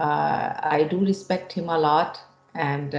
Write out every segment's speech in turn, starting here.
I do respect him a lot and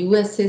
USA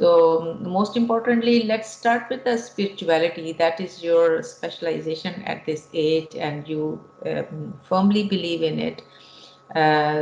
So most importantly, let's start with the spirituality. That is your specialization at this age, and you firmly believe in it.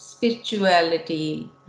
spirituality,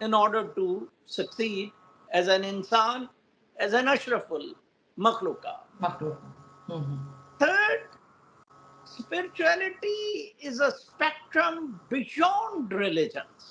in order to succeed as an insan, as an ashraful makhluqa. Third, spirituality is a spectrum beyond religions.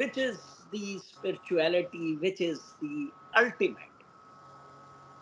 which is the spirituality, which is the ultimate.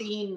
3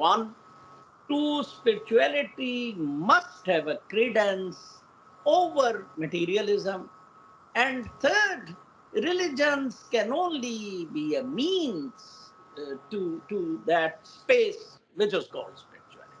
1, 2, spirituality must have a credence over materialism, and third, religions can only be a means to that space which is called spirituality.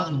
1,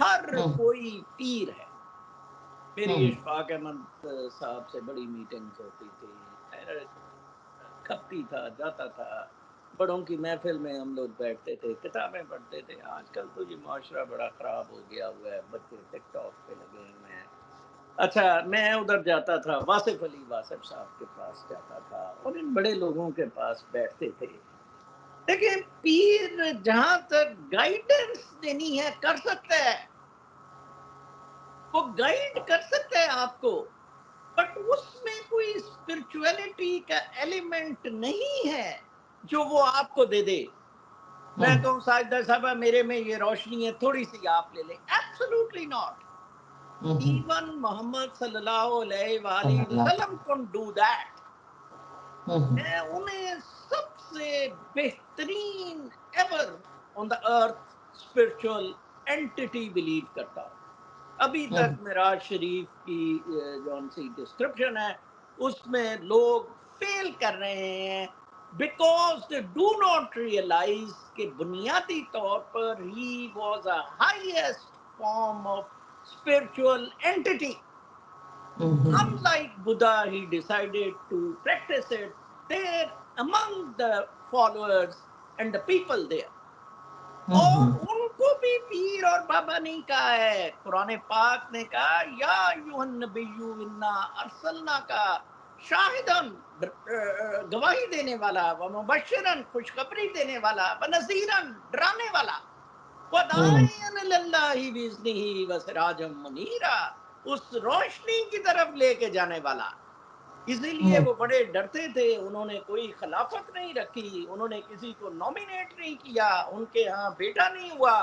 ہر کوئی پیر ہے. میری ہوں اشفاق احمد صاحب سے بڑی meetings ہوتی تھی، کھپتی تھا، جاتا تھا، بڑوں کی محفل میں ہم لوگ بیٹھتے تھے، کتابیں پڑھتے تھے. آج کل تو یہ معاشرہ بڑا خراب ہو گیا ہوا ہے، بچے ٹک ٹاک پہ لگے ہوئے ہیں. اچھا میں ادھر جاتا تھا، واصف علی واصف صاحب کے پاس جاتا تھا اور ان بڑے لوگوں کے پاس بیٹھتے تھے. دیکھیں پیر جہاں تک گائیڈنس دینی ہے کر سکتا ہے، وہ گائیڈ کر سکتا ہے آپ کو، بٹ اس میں کوئی اسپرچویلٹی کا ایلیمنٹ نہیں ہے جو وہ آپ کو دے دے. میں کہوں ساجدہ صاحبہ میرے میں یہ روشنی ہے، تھوڑی سی آپ لے لیں، ایبسولوٹلی ناٹ. ایون محمد صلی اللہ علیہ وآلہ وسلم couldn't do that. میں انہیں سب سے بہترین ایور آن دا ارتھ اسپرچل اینٹی بلیو کرتا ہوں. ابھی تک معراج شریف کی جون سی ڈسکرپشن ہے اس میں لوگ فیل کر رہے ہیں because they do not realize کہ بنیادی طور پر he was a highest form of spiritual entity. Unlike Buddha, he decided to practice it there among the followers and the people there. اور ان کو بھی پیر اور بابا نہیں کہا ہے. قرآن پاک نے کہا یا ایھا النبی انا ارسلناک شاہدن، گواہی دینے والا، ومبشرن، خوشخبری دینے والا، ونذیرن، ڈرانے والا، وداعیا الی اللہ باذنہ وسراجا منیرا، اس روشنی کی طرف لے کے جانے والا. اسی لیے وہ بڑے ڈرتے تھے، انہوں نے کوئی خلافت نہیں رکھی، انہوں نے کسی کو نومینیٹ نہیں کیا، ان کے ہاں بیٹا نہیں ہوا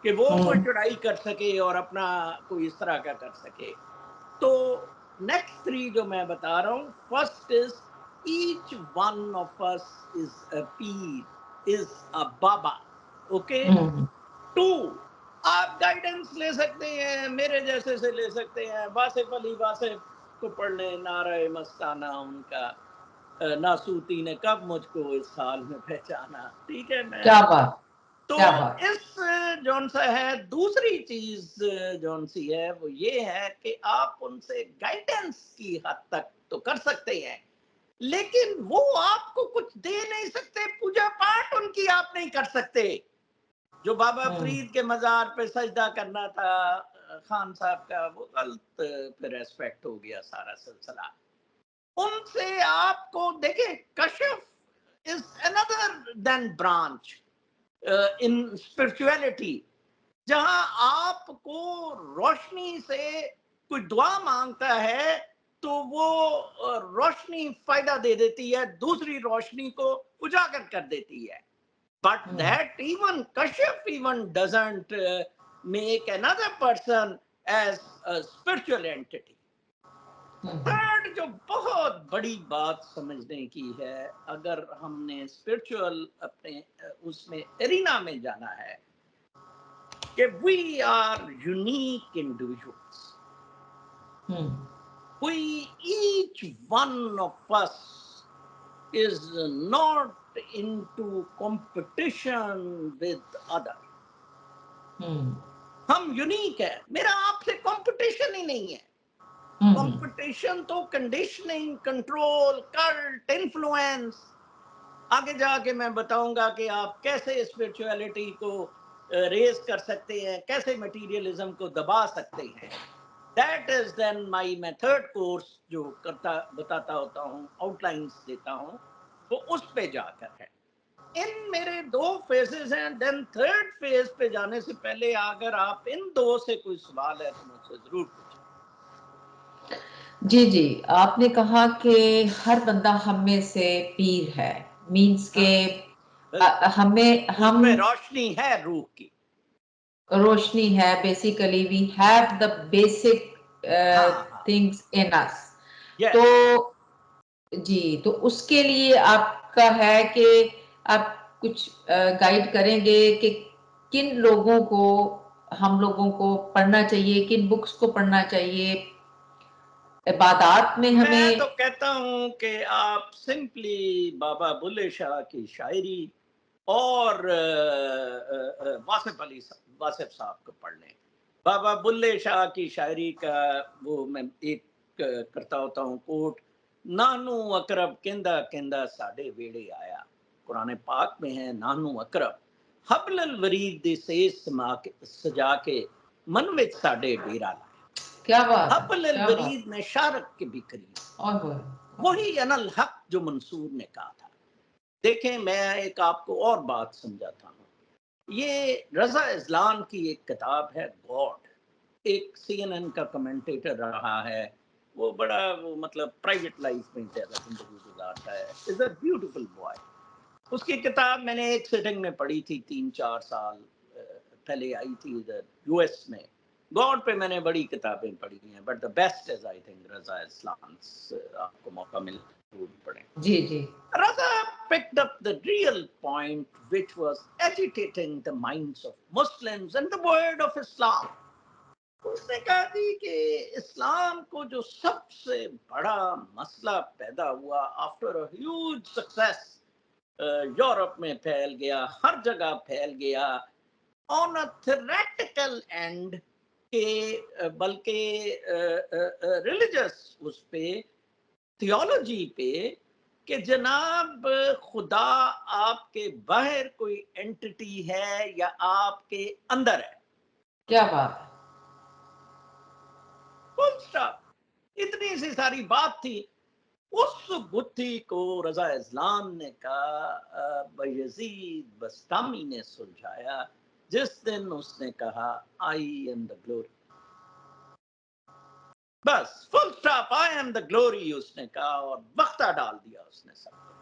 کہ وہ کوئی چڑھائی کر سکے اور اپنا کوئی اس طرح کا کر سکے. تو نیکسٹ 3 جو میں بتا رہا ہوں، first is H one of us is a پیر، از اے بابا. اوکے. 2 آپ گائیڈنس لے سکتے ہیں، میرے جیسے سے لے سکتے ہیں، واصف علی واصف کو پڑھ لیں، نعرہ مستانہ ان کا. ناسوتی نے کب مجھ کو اس سال میں پہچانا. ٹھیک ہے. میں کیا بات، تو کیا بات. اس جون سا ہے دوسری چیز جون سی ہے وہ یہ ہے کہ آپ ان سے گائیڈنس کی حد تک تو کر سکتے ہیں، لیکن وہ آپ کو کچھ دے نہیں سکتے. پوجا پاٹ ان کی آپ نہیں کر سکتے. جو بابا فرید کے مزار پہ سجدہ کرنا تھا خان صاحب کا، وہ غلط پھر ایسپیکٹ ہو گیا سارا سلسلہ. ان سے آپ کو دیکھیں، کشف از another than branch in spirituality. جہاں آپ کو روشنی سے کوئی دعا مانگتا ہے تو وہ روشنی فائدہ دے دیتی ہے، دوسری روشنی کو اجاگر کر دیتی ہے. But that even Kashyap even doesn't make another person as a spiritual entity. Third جو بہت بڑی بات سمجھنے کی ہے، اگر ہم نے اسپرچل اپنے اس میں ارینا میں جانا ہے کہ we are unique individuals. We each one of us is not into competition with other. ہم یونیک ہیں، میرا آپ سے کمپٹیشن ہی نہیں ہے. کمپٹیشن تو کنڈیشننگ، کنٹرول، کلٹ، انفلوئنس. آگے جا کے میں بتاؤں گا کہ آپ کیسے اسپرچویلٹی کو ریز کر سکتے ہیں، کیسے مٹیریلزم کو دبا سکتے ہیں. دیٹ از دین مائی میں تھرڈ کورس جو بتاتا ہوتا ہوں، آؤٹ لائنس دیتا ہوں، وہ اس پہ جا کر ہے. ان میرے 2 فیزز ہیں. دین تھرڈ فیز پہ جانے سے پہلے اگر آپ ان 2 سے کوئی سوال ہے تو مجھ سے ضرور پوچھیں. جی جی، آپ نے کہا کہ ہر بندہ ہم میں سے پیر ہے، مینس کہ اس میں روشنی ہے روح کی، روشنی ہے. Basically we have the basic things in us. تو جی، تو اس کے لیے آپ کا ہے کہ آپ کچھ گائیڈ کریں گے کہ کن لوگوں کو، ہم لوگوں کو پڑھنا چاہیے، کن بکس کو پڑھنا چاہیے. عبادات میں میں ہمیں تو کہتا ہوں کہ آپ سمپلی بابا بلے شاہ کی شاعری اور واصف علی واصف صاحب کو پڑھ لیں. بابا بلے شاہ کی شاعری کا وہ میں ایک کرتا ہوتا ہوں کوٹ، نانو اقرب کیندا کیندا ساڈے ویڑے آیا، قرآن پاک میں ہے نانو اقرب، حبل الورید دی سیز سجا کے من وچ ساڈے ڈیرا لایا، کیا بات ہے، حبل کیا بات، الورید میں شارک کے بھی قریب، اور ہوئے وہی انا الحق جو منصور نے کہا تھا۔ دیکھیں میں ایک آپ کو اور بات سمجھاتا ہوں، یہ رضا اذلان کی ایک کتاب ہے گاڈ، ایک سی این این کا کمنٹیٹر رہا ہے، وہ بڑا وہ مطلب پرائیویٹ لائف میں زیادہ زندگی گزارتا ہے، از اے بیوٹیفل بوائے۔ اس کی کتاب میں نے ایک سیٹنگ میں پڑھی تھی 3-4 سال پہلے آئی تھی ادھر یو ایس میں، گاڈ پہ میں نے بڑی کتابیں پڑھی ہیں، but the best is I think Raza Azlan, آپ کو موقع ملے ضرور پڑھیں۔ جی جی Raza picked up the real point which was agitating the minds of Muslims and the word of Islam. اس نے کہا جی کہ اسلام کو جو سب سے بڑا مسئلہ پیدا ہوا after a huge success, Europe میں پھیل گیا، ہر جگہ پھیل گیا، آن اے تھیوریٹیکل اینڈ کہ بلکہ ریلیجس اس پہ، تھیولوجی پہ، کہ جناب خدا آپ کے باہر کوئی اینٹی ہے یا آپ کے اندر ہے، کیا بات ہے، فل اسٹاپ، اتنی سی ساری بات تھی۔ اس گتھی کو رضا اذلان نے کہا بایزید بستامی نے سلجھایا جس دن اس نے کہا آئی ایم دا گلوری، بس full stop, I am the glory اس نے کہا اور وقتہ ڈال دیا اس نے سب کو۔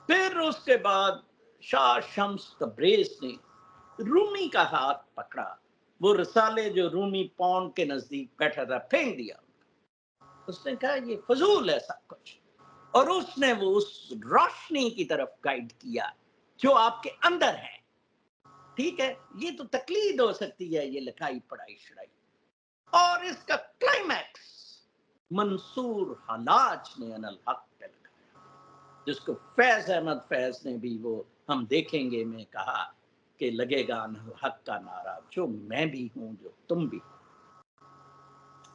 پھر اس کے بعد شاہ شمس تبریز نے رومی کا ہاتھ پکڑا، وہ رسالے جو رومی پونڈ کے نزدیک بیٹھا تھا پھینک دیا، اس نے کہا یہ فضول ہے سب کچھ، اور اس نے وہ اس روشنی کی طرف گائیڈ کیا جو آپ کے اندر ہے۔ ٹھیک ہے، یہ تو تقلید ہو سکتی ہے، یہ لکھائی پڑھائی شڑائی، اور اس کا کلائمیکس منصور حلاج نے ان الحق پہ لکھایا، جس کو فیض احمد فیض نے بھی وہ ہم دیکھیں گے میں کہا کہ لگے گا ان الحق کا نعرہ، جو میں بھی ہوں جو تم بھی،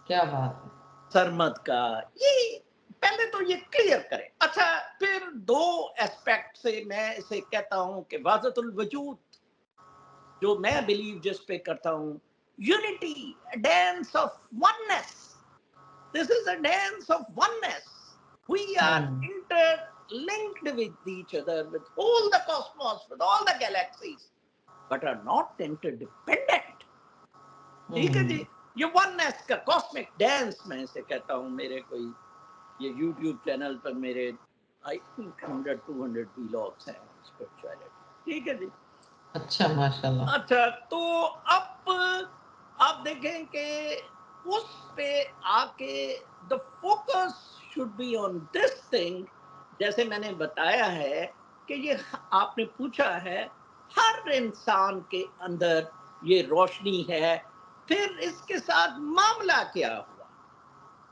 کیا بات ہے، سرمد کا، یہ پہلے تو یہ کلیئر کرے۔ اچھا پھر دو ایسپیکٹ سے میں اسے کہتا ہوں کہ واضح الوجود جو میں بلیو جس پہ کرتا ہوں، unity, dance of oneness, this is a dance of oneness, we are interlinked with each other, with all the cosmos, with all the galaxies, but are not interdependent. ٹھیک ہے جی، یہ وننس کا کاسمک ڈانس میں اسے کہتا ہوں۔ میرے کوئی یہ یوٹیوب چینل پر میرے آئی تھنک 100-200 ویلاگس ہیں اسپرچویلٹی، ٹھیک ہے جی۔ اچھا ماشاء اللہ، اچھا تو اب آپ دیکھیں کہ اس پہ آ کے the focus should be on this thing, جیسے میں نے بتایا ہے کہ یہ آپ نے پوچھا ہے ہر انسان کے اندر یہ روشنی ہے، پھر اس کے ساتھ معاملہ کیا ہوا،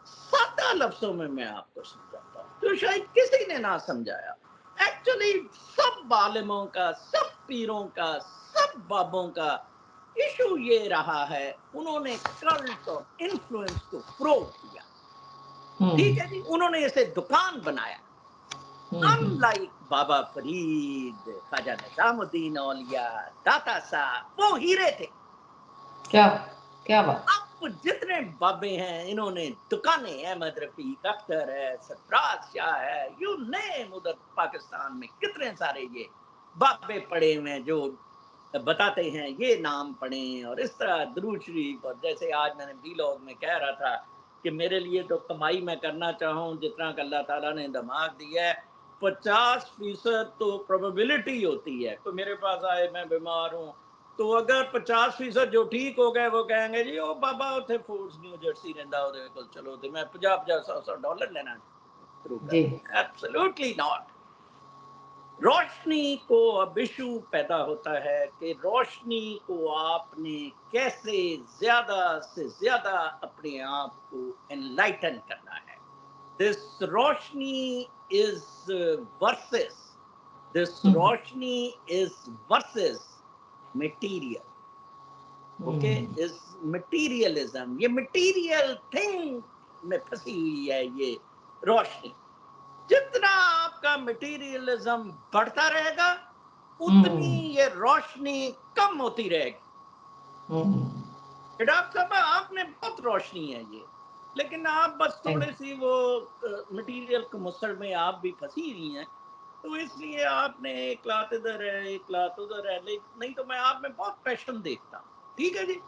سادہ لفظوں میں آپ کو سمجھاتا ہوں جو شاید کسی نے نہ سمجھایا۔ ایکچولی سب عالموں کا، سب پیروں کا، سب بابوں کا ایشو یہ رہا ہے، انہوں نے کلٹ اور انفلوئنس کو فروغ دیا، ٹھیک ہے جی، انہوں نے اسے دکان بنایا۔ ان لائک بابا فرید، خواجہ نظام الدین اولیاء، داتا صاحب، وہ ہیرے تھے۔ کیا کیا بات، اب جتنے بابے ہیں انہوں نے دکانیں، احمد رفیق اختر ہے، سرفراز شاہ ہے، یو نیم، ادھر پاکستان میں کتنے سارے یہ بابے پڑے ہوئے ہیں جو بتاتے ہیں یہ نام پڑھیں، اور اس طرح درود شریف، اور جیسے آج میں نے ویلاگ میں کہہ رہا تھا کہ میرے لیے تو کمائی میں کرنا چاہوں جتنا کہ اللہ تعالیٰ نے دماغ دیا ہے، 50% تو پروبیبلٹی ہوتی ہے کوئی میرے پاس آئے میں بیمار ہوں، تو اگر 50% جو ٹھیک ہو گئے وہ کہیں گے جی وہ بابا اتنے فورڈز نیو جرسی رہندا وہ کول چلو تے میں 50-50-100 لینا شروع کر جی دوں، ایبسلیوٹلی ناٹ۔ روشنی کو اب ایشو پیدا ہوتا ہے کہ روشنی کو آپ نے کیسے زیادہ سے زیادہ اپنے آپ کو انلائٹن کرنا ہے۔ دس روشنی از ورسز، دس روشنی از versus material. Okay is materialism. یہ مٹیریل تھنگ میں پھنسی ہوئی ہے یہ روشنی. جتنا آپ کا مٹیریلزم بڑھتا رہے گا اتنی یہ روشنی کم ہوتی رہے گی. ڈاکٹر صاحب آپ نے بہت روشنی ہے یہ، لیکن آپ بس تھوڑی سی وہ مٹیریل کے مسڑ میں آپ بھی پھنسی ہوئی ہیں، تو اس لیے آپ نے ایک لات ادھر ہے ایک لات ادھر ہے. نہیں تو میں آپ میں بہت پیشن دیکھتا ہوں. ٹھیک ہے جی.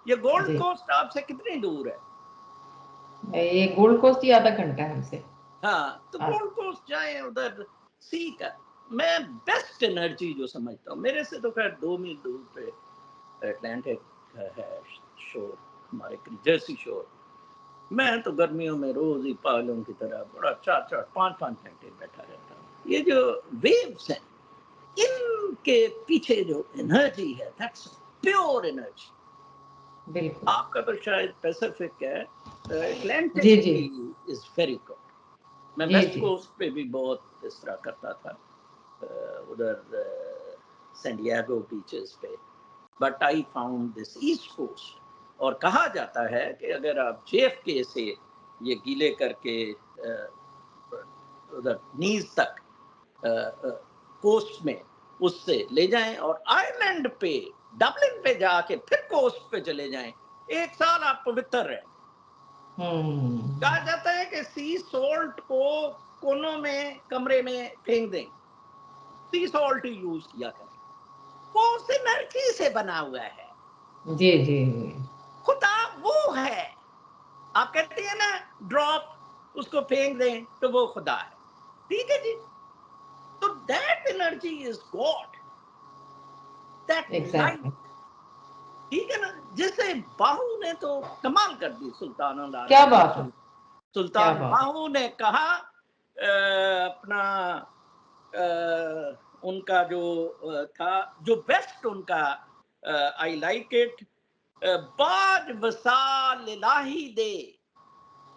یہ گولڈ کوسٹ آپ سے کتنی دور ہے؟ یہ گولڈ کوسٹ ہی آدھا گھنٹہ ہے ہم سے. ہاں تو گولڈ کوسٹ جائیں ادھر سی کا. میں بیسٹ انرجی جو سمجھتا ہوں، میرے سے تو خیر 2 میل دور پہ اٹلانٹک ہے شور، ہمارے جرسی شور. میں تو گرمیوں میں روز ہی پاگلوں کی طرح بڑا 4 5 گھنٹے بیٹھا رہتا ہوں. یہ جو ویوز ہیں ان کے پیچھے جو انرجی ہے دیٹس پیور انرجی. بالکل آپ کا تو شاید پیسیفک ہے، جی اٹلانٹک جی از ویری گڈ. میں جی ویسٹ جی کوسٹ پہ بھی بہت اس طرح کرتا تھا، ادھر سین ڈیاگو بیچز پہ. But I found this east coast. اور کہا جاتا ہے کہ اگر آپ جے ایف کے سے یہ گیلے کر کے ادھر نیز تک کوسٹ میں اس سے لے جائیں اور آئرلینڈ پہ ڈبلن پہ جا کے پھر کوسٹ پہ چلے جائیں، 1 سال آپ پوتر رہیں. کہا جاتا ہے کہ سی سالٹ کو کونوں میں کمرے میں پھینک دیں، سی سالٹ ہی یوز کیا کریں، وہ اس انرجی سے بنا ہوا ہے. جی جی جی خدا وہ ہے. آپ کہتے ہیں نا ڈراپ اس کو پھینک دیں تو وہ خدا ہے. ٹھیک ہے جی. تو that energy is God, that light. Exactly. ٹھیک ہے نا. جیسے باہو نے تو کمال کر دی، کیا بات ہے، کیا سلطان بات ہے. باہو نے کہا اپنا ان کا جو تھا جو بیسٹ ان کا آئی لائک اٹ، باج وصال الہی دے،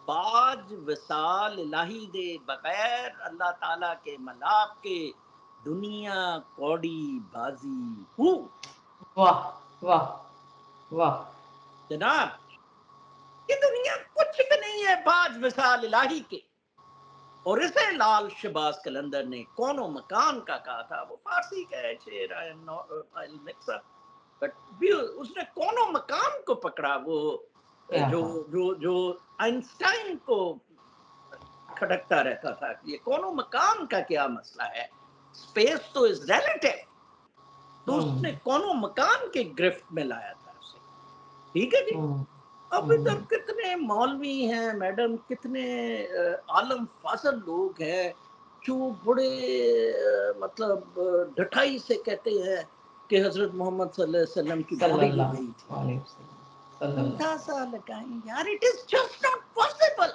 باج وصال الہی دے، بغیر اللہ تعالیٰ کے ملاپ کے دنیا کوڑی بازی ہوں. واہ واہ واہ. جناب یہ دنیا کچھ بھی نہیں ہے باج وصال الہی کے. اور اسے لال شہباز قلندر نے کون و مکان کا کہا تھا. وہ فارسی کا ہے شعر، بٹ اس نے کون و مکان کو پکڑا. وہ کیا جو بات. جو جو آئنسٹائن کو کھٹکتا رہتا تھا کہ یہ کون و مکان کا کیا مسئلہ ہے، اسپیس تو از ریلیٹو. تو اس نے کون و مکان کے گرفت میں لایا تھا اسے. ٹھیک ہے جی. اب ادھر کتنے مولوی ہیں میڈم، کتنے عالم فاضل لوگ ہیں جو بڑے مطلب ڈٹائی سے کہتے ہیں کہ حضرت محمد صلی اللہ علیہ وسلم کی صلی باڈی ہی اللہ نہیں تھی. علیہ وسلم صلی اللہ. اندازہ لگائیں یار، it is just not possible.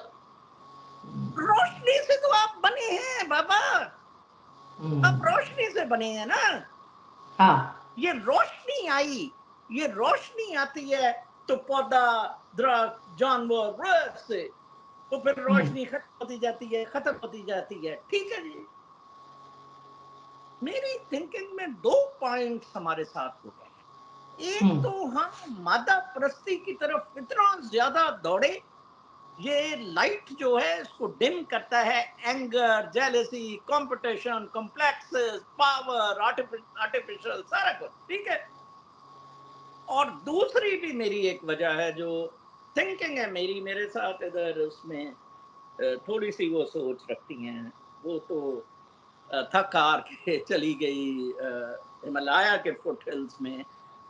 روشنی سے تو آپ بنے ہیں بابا، آپ روشنی سے بنے ہیں نا. ہاں یہ روشنی آئی، یہ روشنی آتی ہے تو پودا درخت جانور رت سے، تو پھر روشنی ختم ہوتی جاتی ہے ختم ہوتی جاتی ہے. ٹھیک ہے جی. میری تھنکنگ میں 2 پوائنٹس ہمارے ساتھ ہو گئے ہیں. ایک تو ہم مادہ پرستی کی طرف اتنا زیادہ دوڑے، یہ لائٹ جو ہے اس کو ڈم کرتا ہے، anger, jealousy, competition, complexes, power, artificial, سارا کچھ. ٹھیک ہے. اور دوسری بھی میری ایک وجہ ہے جو تھنکنگ ہے میری، میرے ساتھ ادھر اس میں تھوڑی سی وہ سوچ رکھتی ہیں. وہ تو تھک ہار کے چلی گئی ہمالیہ کے فٹ ہلز میں.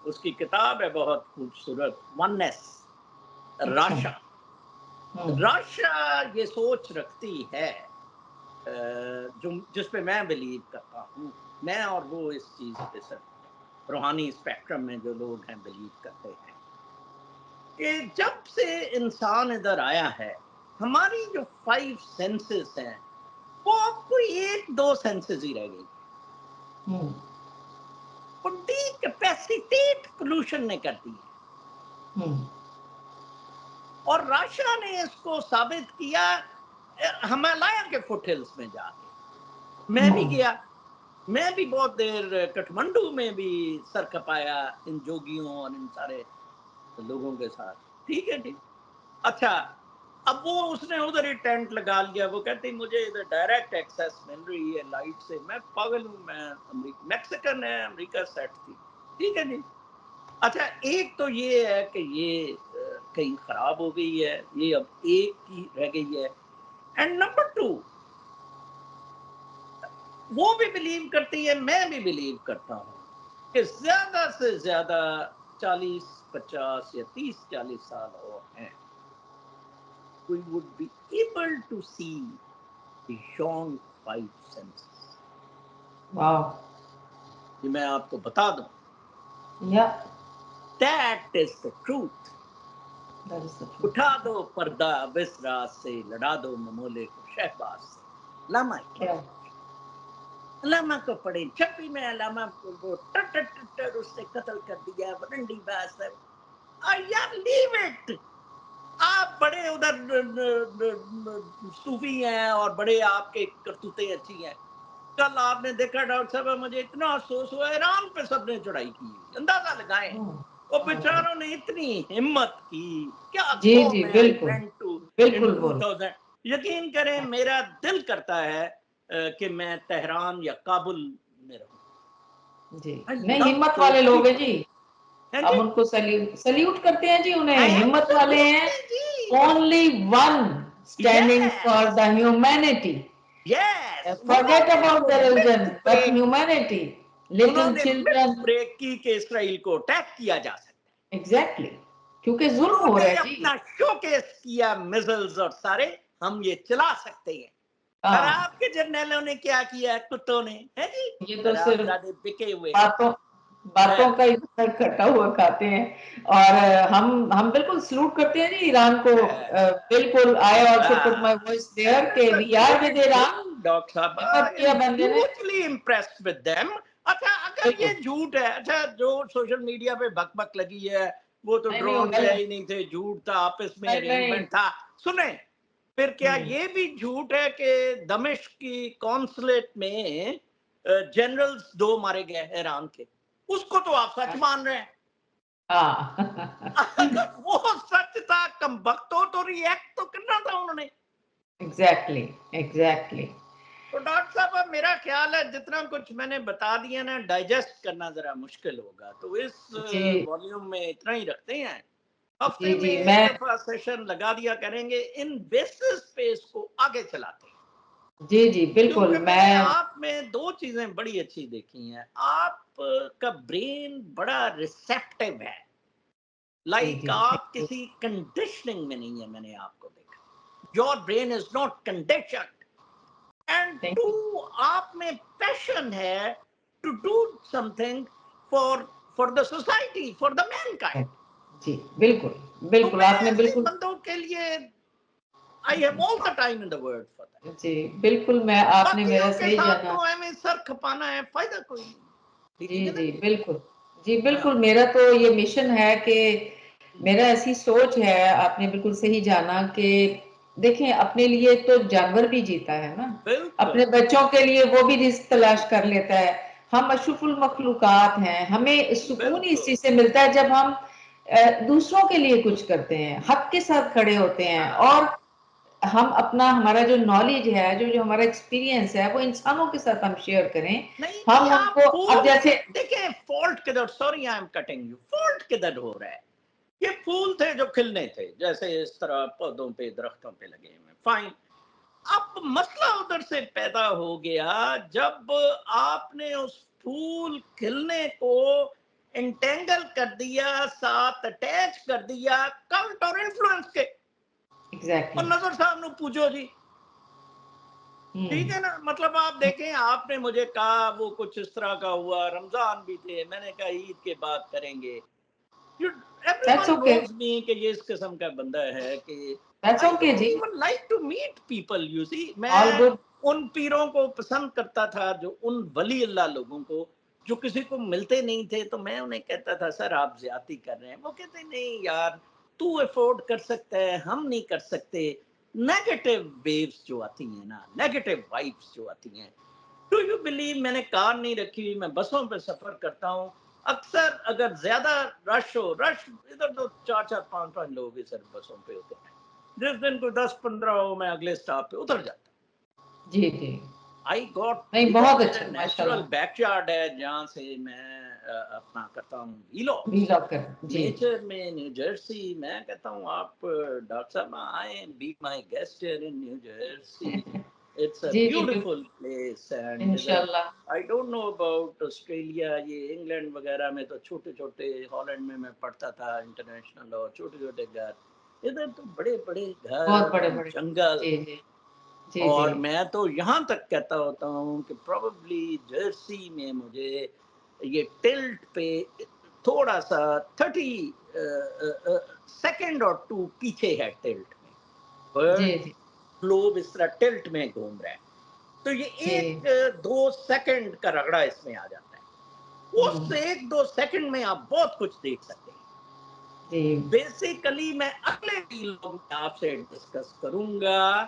اس کی کتاب ہے بہت خوبصورت، وننس. راشا یہ سوچ رکھتی ہے جس پہ میں بلیو کرتا ہوں. میں اور وہ اس چیز پہ سر روحانی اسپیکٹرم میں جو لوگ ہیں بلیو کرتے ہیں کہ جب سے انسان ادھر آیا ہے ہماری جو 5 سینسز ہیں وہ اب کوئی 1-2 سینسز ہی رہ گئی. ڈی کیپیسیٹیٹ پولوشن نے کر دی ہے. اور راشا نے اس کو ثابت کیا ہمالیہ کے فٹ ہلز میں جا کے. میں بھی گیا، میں بھی بہت دیر کٹھمنڈو میں بھی سر کپایا ان جوگیوں اور ان سارے لوگوں کے ساتھ. ٹھیک ہے جی. اچھا اب وہ اس نے ادھر ہی ٹینٹ لگا لیا. وہ کہتی مجھے ادھر ڈائریکٹ ایکسیس مل رہی ہے لائٹ سے. میں پاگل ہوں, میں میکسیکن ہے, امریکہ سیٹ تھی. ٹھیک ہے جی. اچھا ایک تو یہ ہے کہ یہ کہیں خراب ہو گئی ہے, یہ اب ایک کی رہ گئی ہے. اینڈ نمبر 2 وہ بھی بلیو کرتی ہے, میں بھی بلیو کرتا ہوں کہ زیادہ سے زیادہ 40 50 یا 30 40 سال اور ہیں we would be able to see beyond 5 senses. واو. یہ میں آپ کو بتا دوں. Yeah, That is the truth. that is the truth. اٹھا دو پردہ بس راز سے, لڑا دو ممولے کو شہباز سے. علامہ کیا علامہ کو پڑھے چھپی میں, علامہ کو ٹر اس نے قتل کر دیا, ورنڈی باز ہے. یار لیو اٹ. آپ بڑے ادھر صوفی ہیں اور بڑے آپ کے کرتوتیں اچھی ہیں. کل آپ نے دیکھا ڈاکٹر صاحب مجھے اتنا افسوس ہوا, ایران پہ سب نے چڑھائی کی. اندازہ لگائیں وہ بیچاروں نے اتنی ہمت کی. کیا جی قوم جی ہے. I بالکل went to in بالکل بول 2000. یقین کریں میرا دل کرتا ہے کہ میں تہران یا کابل میں رہوں. جی. I نہیں love ہمت والے those لوگ ہیں people. جی, ہیں جی ہم ان کو سلیوٹ کرتے ہیں جی, انہیں ہمت والے ہیں. Absolutely G. Only one standing for Yes. the humanity. Yes. انہوں Forget نے about وہ the religion, myth but break, humanity. انہوں Little نے myth children. break کی کہ اسرائیل کو اٹیک کیا جا سکتا ہے. Exactly. کیونکہ ظلم انہوں ہو رہا نے ہے جی. اپنا شو کیس کیا میزلز اور سارے ہم یہ چلا سکتے ہیں. اور ہاں آپ کے جرنیلوں نے کیا کیا, کتوں نے, ہے جی یہ تو حرام صرف زادے بکے ہوئے. باتوں کا ہی کٹا ہوا کھاتے ہیں. اور ہم بالکل سلوٹ کرتے ہیں جی ایران کو. بالکل I also put my voice there کہ we are with Iran. Doctor صاحب ہمت کیا بندے نے. hugely impressed with them. اچھا اگر بالکل یہ جھوٹ ہے, اچھا جو سوشل میڈیا پہ بک بک لگی ہے وہ تو نہیں نہیں ڈرون گئے ہی نہیں تھے, جھوٹ تھا, آپس میں نہیں. ارینجمنٹ تھا. سنیں پھر کیا یہ بھی جھوٹ ہے کہ دمشق کی کونسلیٹ میں جنرلز 2 مارے گئے ایران کے؟ اس کو تو آپ سچ مان رہے ہیں. ہاں اگر وہ سچ تھا کم بختوں تو ریئیکٹ تو کرنا تھا انہوں نے. ایگزیکٹلی. تو ڈاکٹر صاحب میرا خیال ہے جتنا کچھ میں نے بتا دیا نا, ڈائجسٹ کرنا ذرا مشکل ہوگا, تو اس جی والیوم میں اتنا ہی رکھتے ہیں. ہفتے جی میں جی ایک دفعہ سیشن لگا دیا کریں گے, ان بیسس پہ اس کو آگے چلاتے ہیں. جی جی بالکل. کیونکہ میں نے آپ میں 2 چیزیں بڑی اچھی دیکھی ہیں. آپ کا برین بڑا ریسیپٹیو ہے, جی لائک جی آپ کسی کنڈیشننگ میں نہیں ہے. میں نے آپ کو دیکھا, your brain is not conditioned. And thank 2 you. آپ میں پیشن ہے to do something for the society, for the mankind. جی بالکل تو بالکل میں آپ نے ایسے بالکل. بندوں کے لیے I have all the time in the world for that. جی بالکل میں آپ نے باقیوں میرا کے صحیح ساتھ جانا. تو ہمیں سر کھپانا ہے, فائدہ کوئی نہیں. ٹھیک جی ہے نا جی جی. بالکل. جی ہاں بالکل میرا تو یہ مشن ہے کہ میرا ایسی سوچ ہے, آپ نے بالکل صحیح جانا کہ دیکھیں اپنے لیے تو جانور بھی جیتا ہے نا, بالکل اپنے بچوں کے لیے وہ بھی رزق تلاش کر لیتا ہے. ہم اشرف المخلوقات ہیں, ہمیں سکون اس بالکل. چیز سے ملتا ہے جب ہم دوسروں کے لیے کچھ کرتے ہیں, حق کے ساتھ کھڑے ہوتے ہیں, ہاں اور ہم اپنا ہمارا جو نالج ہے, جو ہمارا ایکسپیرینس ہے, وہ انسانوں کے ساتھ ہم شیئر کریں. نہیں جی, ہم ان آپ کو اب پھول جیسے دیکھیں, فالٹ کدھر, sorry I am cutting you, fault کدھر ہو رہا ہے. یہ پھول تھے جو کھلنے تھے, جیسے اس طرح پودوں پہ درختوں پہ لگے ہوئے, فائن. اب مسئلہ ادھر سے پیدا ہو گیا جب آپ نے اس پھول کھلنے کو انٹینگل کر دیا, ساتھ اٹیچ کر دیا کلٹ اور انفلوئنس کے. اور ایگزیکٹلی. نظر صاحب نے پوچھو جی, ٹھیک ہے نا, مطلب آپ دیکھیں, آپ نے مجھے کہا وہ کچھ اس طرح کا ہوا, رمضان بھی تھے, میں نے کہا عید کے بعد کریں گے. That's Everyone okay. knows me کہ یہ اس قسم کا بندہ ہے کہ دیٹس I اوکے don't جی. even like to meet people, you see. All میں گڈ. ان پیروں کو پسند کرتا تھا, جو ان ولی اللہ لوگوں کو جو کسی کو ملتے نہیں تھے, تو میں انہیں کہتا تھا سر آپ زیادتی کر رہے ہیں. وہ کہتے نہیں یار, تو افورڈ کر سکتا ہے, ہم نہیں کر سکتے. نیگیٹو ویوز جو آتی ہیں نا, نیگیٹو وائبس جو آتی ہیں. ڈو یو بلیو, میں نے کار نہیں رکھی ہوئی, میں بسوں پہ سفر کرتا ہوں, اکثر اگر زیادہ رش ہو، رش ادھر تو 4-4 5-5 لوگ اس بسوں پہ ہوتے ہیں، جس دن کوئی 10-15 ہو میں اگلے اسٹاپ پہ اتر جاتا ہوں۔ جی جی آئی گاٹ نہیں ادھر بہت میرے اچھا ماشاء نیچرل اللہ. بیک یارڈ ہے جہاں سے میں اپنا کرتا ہوں ویلاگس ویلاگ کر جی نیچر میں، نیو جرسی۔ میں کہتا ہوں آپ ڈاکٹر صاحب آئیں، be my guest here in New Jersey, it's a جی جی بالکل بیوٹیفل پلیس اینڈ انشاءاللہ. I don't know about Australia, یہ انگلینڈ وغیرہ میں تو چھوٹے چھوٹے، ہالینڈ میں پڑھتا تھا انٹرنیشنل، اور چھوٹے چھوٹے گھر، ادھر تو بڑے بڑے گھر بہت بڑے اینڈ بڑے جنگل۔ جی جی جی اور جی میں تو یہاں تک کہتا ہوتا ہوں کہ پروبیبلی جرسی میں مجھے یہ ٹلٹ پہ تھوڑا سا 30 سیکنڈ اور 2 پیچھے ہے ٹلٹ میں، جی برڈ جی گلوب اس طرح ٹلٹ میں گھوم رہا ہے، تو یہ جی 1-2 سیکنڈ کا رگڑا اس میں آ جاتا ہے، اس 1-2 سیکنڈ میں آپ بہت کچھ دیکھ سکتے ہیں۔ جی بیسیکلی میں اگلے ویلاگ میں آپ سے ڈسکس کروں گا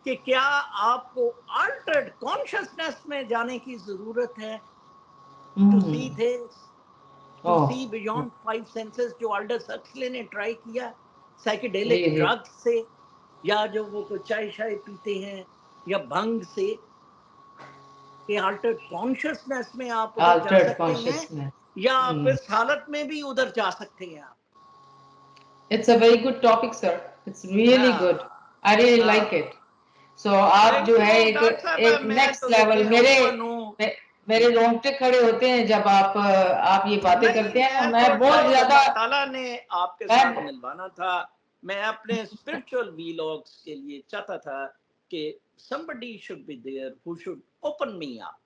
کہ کیا آپ کو آلٹرڈ کانشسنس میں جانے کی ضرورت ہے to see things, to see beyond 5 senses, جو آلڈس ہکسلے نے ٹرائی کیا جی سائیکیڈیلک جی ڈرگ سے، یا جو وہ کوئی چائے شائے پیتے ہیں یا بھنگ سے، کہ آلٹرڈ کانشسنس میں آپ ادھر جا آلٹرڈ سکتے ہیں، کانشیسنس. یا آپ اس حالت میں بھی ادھر جا سکتے ہیں آپ۔ It's a very good topic, sir. It's really ہاں good. I really like ہاں it. So آپ تھینک جو ہے یو ایک ڈاکٹر صاحبہ، ایک میں نیکسٹ تو لیول، دیکھیں اوپن ہوں۔ میرے رونگٹے کھڑے ہوتے ہیں جب آپ یہ باتیں نہیں، کرتے ہیں. میں میں تو بہت شاید زیادہ اللہ تعالیٰ نے آپ کے میں ساتھ ملوانا تھا، میں اپنے اسپرچل ویلاگس کے لیے چاہتا تھا کہ somebody should be there who should open me up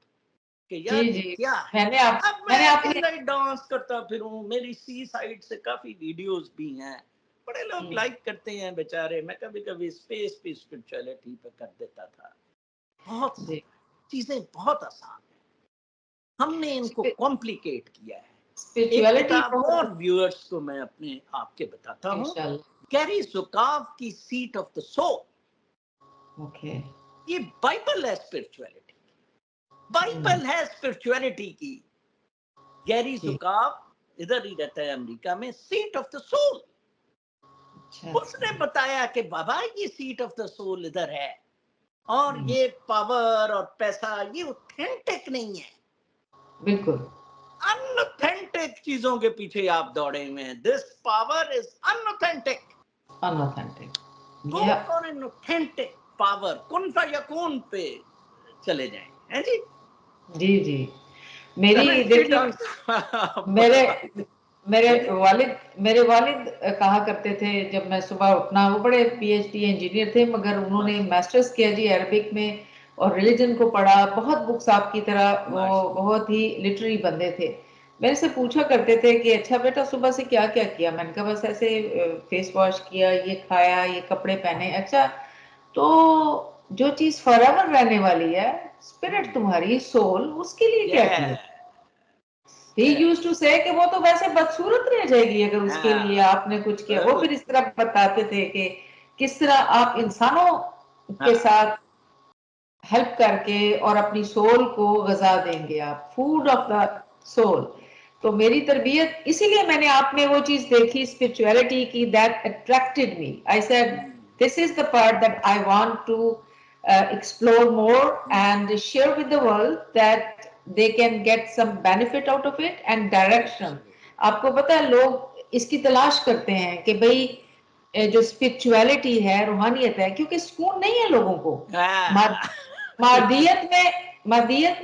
کہ جی یار یہ جی کیا ہے۔ اب میں میں نے آپ نے ادھر ڈانس کرتا پھروں، میری سی سائڈ سے کافی ویڈیوز بھی ہیں، بڑے لوگ لائک کرتے ہیں بیچارے، میں کبھی کبھی اسپیس پہ اسپرچولیٹی پہ کر دیتا تھا۔ بہت جی چیزیں بہت آسان ہیں، ہم نے ان کو کمپلیکیٹ کیا ہے۔ ایک اسپرچولیٹی کتاب اور بہت ویورز کو میں اپنے آپ کے بتاتا ہوں، انشاءاللہ. گیری زکاف کی seat of the soul, okay یہ بائبل ہے اسپرچولیٹی، بائبل ہے اسپرچولیٹی کی۔ گیری جی زکاف ادھر ہی رہتا ہے امریکہ میں، سیٹ آف دا سول، اچھا اس نے بتایا کہ بابا یہ سیٹ آف دا سول ادھر ہے، اور یہ پاور اور پیسہ یہ اوتھینٹک نہیں ہے، بالکل انوتھینٹک چیزوں کے پیچھے آپ دوڑے ہوئے ہیں۔ This power is inauthentic, inauthentic. Go for an authentic power, کن فیکون پہ چلے جائیں، ہیں جی۔ جی جی میری چلیں جی دیکھیے ڈاکٹر صاحب۔ میرے میرے والد کہا کرتے تھے جب میں صبح اٹھنا، وہ بڑے پی ایچ ڈی انجینئر تھے مگر انہوں نے ماسٹرز کیا جی عربک میں اور ریلیجن کو پڑھا، بہت بکس آپ کی طرح، وہ بہت ہی لٹری بندے تھے. میرے سے پوچھا کرتے تھے کہ اچھا بیٹا صبح سے کیا کیا کیا؟ میں نے کہا بس ایسے فیس واش کیا، یہ کھایا، یہ کپڑے پہنے. اچھا تو جو چیز فار ایور رہنے والی ہے، اسپرٹ تمہاری سول، اس کے لیے کیا کیا؟ He used to say کہ وہ تو ویسے بدصورت رہ جائے گی اگر اس کے لیے آپ نے کچھ کیا. وہ پھر اس طرح بتاتے تھے کہ کس طرح آپ انسانوں کے ساتھ ہیلپ کر کے اور اپنی سول کو غذا دیں گے، آپ فوڈ آف دا سول. تو میری تربیت اسی لیے میں نے آپ میں وہ چیز دیکھی اسپرچولیٹی کی، that attracted me. I said this is the part that I want to explore more and share with the world that they can get some benefit out of it and direction. آپ کو پتا ہے لوگ اس کی تلاش کرتے ہیں کہ بھئی جو اسپرچولیٹی ہے، روحانیت ہے، کیونکہ سکون نہیں ہے لوگوں کو. مادیت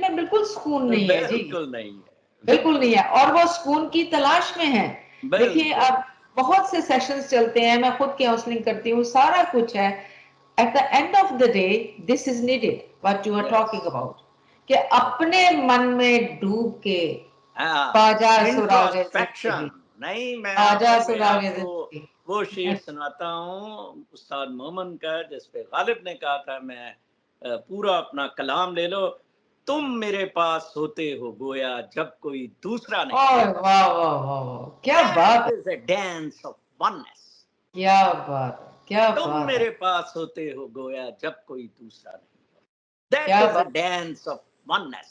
میں بالکل سکون نہیں ہے جی، بالکل نہیں ہے، بالکل نہیں ہے، اور وہ سکون کی تلاش میں ہیں. دیکھیے بالکل۔ اب بہت سے سیشنز چلتے ہیں، میں خود کاؤنسلنگ کرتی ہوں، سارا کچھ ہے. At the end of the day, this is needed, what you are talking about. کہ اپنے من میں ڈوب کے پاجا سراغ انٹروسپیکشن زندگی، نہیں، پاجا میں سراغ آپ کو زندگی. وہ شعر سناتا ہوں استاد مومن کا، جس پہ غالب نے کہا تھا میں پورا اپنا کلام لے لو، تم میرے پاس ہوتے ہو گویا جب کوئی دوسرا نہیں. واہ واہ واہ واہ، کیا بات That ہے، is a dance of oneness. کیا بات ہے، کیا تم بات ہے، میرے پاس ہوتے ہو گویا جب کوئی دوسرا نہیں. That کیا is a بات. dance of oneness.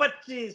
25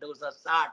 260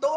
2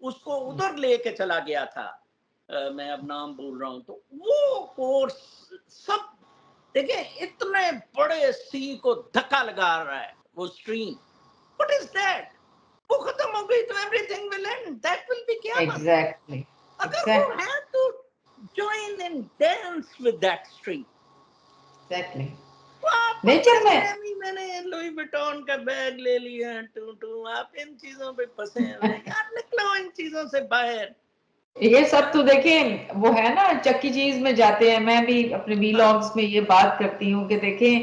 اس کو ادھر لے کے چلا گیا تھا، میں اب نام بھول رہا ہوں، تو وہ کورس سب دیکھیں اتنے بڑے سی کو دھکا لگا رہا ہے وہ اسٹریم. What is that؟ وہ ختم ہو گئی تو everything will end. That will be قیامت. Exactly. اگر وہ ہے تو join and dance with that stream. Exactly. آپ نیچر میں میں نے لوئی وٹون کا بیگ لے لیا آپ ان چیزوں پہ پھنسے ہوئے یار، نکلو ان چیزوں سے باہر. یہ سب تو دیکھیں وہ ہے نا چکی چیز میں جاتے ہیں. میں بھی اپنے ویلاگز میں یہ بات کرتی ہوں کہ دیکھیں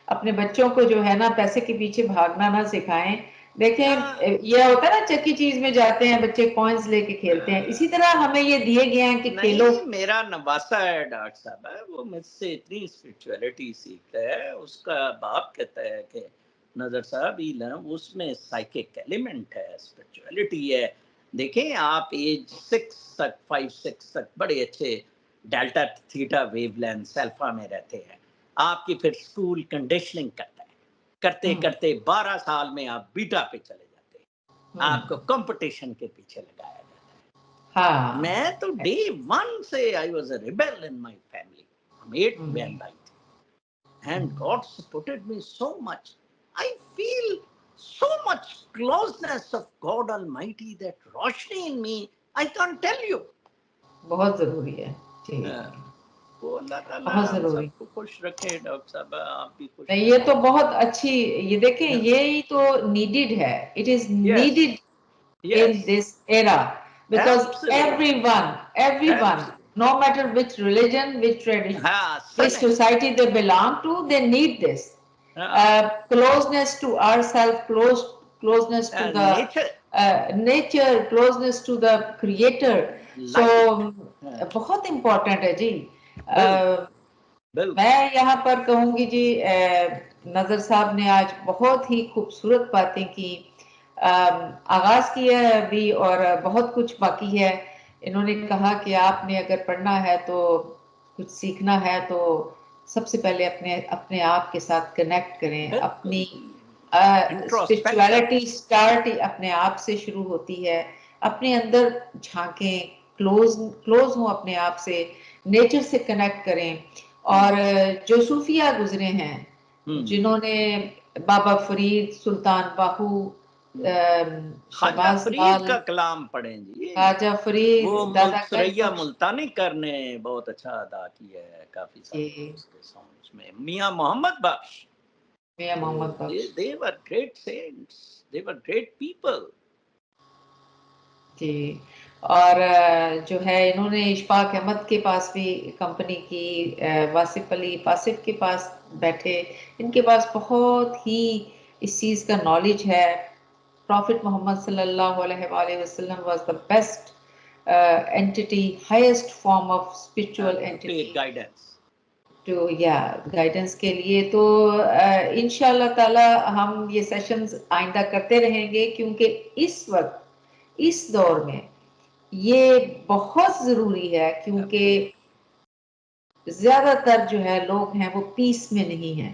اپنے بچوں کو جو ہے نا پیسے کے پیچھے بھاگنا نہ سکھائیں. دیکھیں یہ ہوتا ہے نا چکی چیز میں جاتے ہیں بچے کوائنز لے کے کھیلتے ہیں، اسی طرح ہمیں یہ دیے گئے ہیں کہ کھیلو. نہیں، میرا نواسا ہے ڈاکٹر صاحب، وہ مجھ سے اتنی اسپرچولیٹی سیکھتا ہے. اس کا باپ کہتا ہے کہ نظر صاحب اس میں سائیکک ایلیمنٹ ہے، اسپرچولیٹی ہے. دیکھیں آپ ایج 6 تک 5-6 تک بڑے اچھے delta theta wave length alpha میں رہتے ہیں. آپ کی پھر اسکول کنڈیشننگ کرتا ہے، کرتے کرتے 12 سال میں آپ بیٹا پہ چلے جاتے ہیں، آپ کو کمپٹیشن کے پیچھے لگایا جاتا ہے. میں تو ڈے 1 سے I was a rebel in my family. ہم 8 بہن بھائی تھے. And God supported me so much. I feel so much closeness of God Almighty, that روشنی in me, I can't tell you. بہت ضروری ہے جی، وہ اللہ تعالیٰ بہت ہم ضروری. سب کو خوش رکھے. ڈاکٹر صاحب آپ بھی خوش نہیں رہیں. یہ تو بہت اچھی، یہ دیکھیں یہی تو نیڈیڈ ہے. It is needed in this era because everyone, no matter which religion, which tradition, which society they belong to, they need this closeness to ourselves, closeness to the nature, closeness to the creator. So بہت important ہے جی. میں یہاں پر کہوں گی جی نظر صاحب نے آج بہت ہی خوبصورت باتیں کی، آغاز کیا ہے ابھی اور بہت کچھ باقی ہے. انہوں نے کہا کہ آپ نے اگر پڑھنا ہے تو کچھ سیکھنا ہے تو سب سے پہلے اپنے آپ کے ساتھ کنیکٹ کریں. اپنی اسپرچویلٹی سٹارٹ اپنے آپ سے شروع ہوتی ہے. اپنے اندر جھانکیں، کلوز ہوں اپنے آپ سے، نیچر سے کنیکٹ کریں. اور جو صوفیہ گزرے ہیں، جنہوں نے بابا فرید، سلطان باہو، خواجہ شہباز فرید لال، کا کلام پڑھیں جی. خواجہ فرید، وہ دادا گنج سریا بخش ملتانی کر نے بہت اچھا ادا کیا ہے کافی سارے اس کے سانگز میں. میاں محمد بخش، میاں Muhammad Bakhsh they were great saints, they were great people. جی. اور جو ہے انہوں نے اشفاق احمد کے پاس بھی کمپنی کی، واصف علی فاسف کے پاس بیٹھے، ان کے پاس بہت ہی اس چیز کا نالج ہے. پروفٹ محمد صلی اللہ علیہ وآلہ وسلم was the best entity, highest form of spiritual entity to guidance کے لیے. تو انشاءاللہ تعالی ہم یہ سیشنز آئندہ کرتے رہیں گے، کیونکہ اس وقت اس دور میں یہ بہت ضروری ہے، کیونکہ زیادہ تر جو ہے لوگ ہیں وہ پیس میں نہیں ہیں.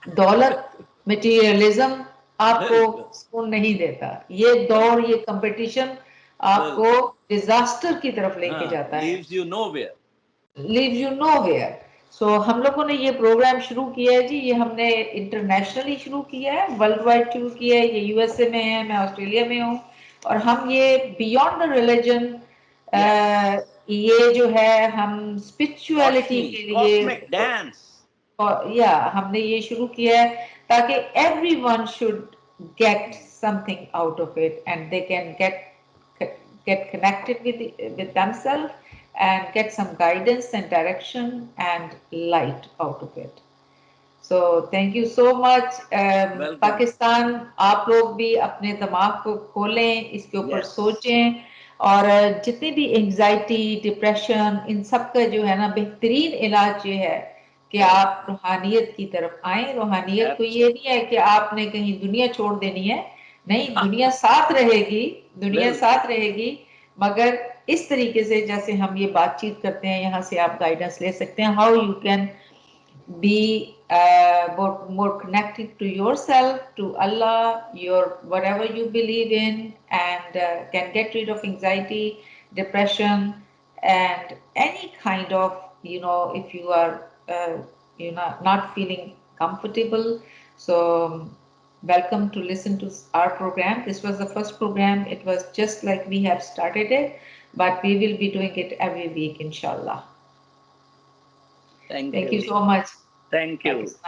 دولت، میٹیریلزم آپ کو سکون نہیں دیتا. یہ دور، یہ کمپٹیشن آپ کو ڈیزاسٹر کی طرف لے کے جاتا ہے. leaves you nowhere. Leaves you nowhere. So ہم لوگوں نے یہ پروگرام شروع کیا ہے جی، یہ ہم نے انٹرنیشنلی شروع کیا ہے، ورلڈ وائڈ شروع کیا ہے. یہ یو ایس اے میں ہے، میں آسٹریلیا میں ہوں. اور ہم یہ بیونڈ دا ریلیجن، یہ جو ہے ہم اسپرچویلٹی کے لیے ہم نے یہ شروع کیا ہے تاکہ everyone should get something out of it and they can get connected with themselves and get some guidance and direction and light out of it. So thank you so much. Pakistan, آپ لوگ بھی اپنے دماغ کو کھولیں، اس کے اوپر سوچیں، اور جتنی بھی انگزائٹی، ڈپریشن، ان سب کا جو ہے نا بہترین علاج یہ ہے کہ آپ روحانیت کی طرف آئیں. روحانیت کو یہ نہیں ہے کہ آپ نے کہیں دنیا چھوڑ دینی ہے، نہیں، دنیا ساتھ رہے گی، دنیا ساتھ رہے گی، مگر اس طریقے سے جیسے ہم یہ بات چیت کرتے ہیں، یہاں سے آپ گائیڈنس لے سکتے ہیں. How you can be more connected to yourself, to Allah, your whatever you believe in, and can get rid of anxiety, depression, and any kind of, if you are not feeling comfortable. So welcome to listen to our program. This was the first program. It was just like we have started it, but we will be doing it every week, inshallah. Thank Thank you you. so much, Thank you. Pakistan.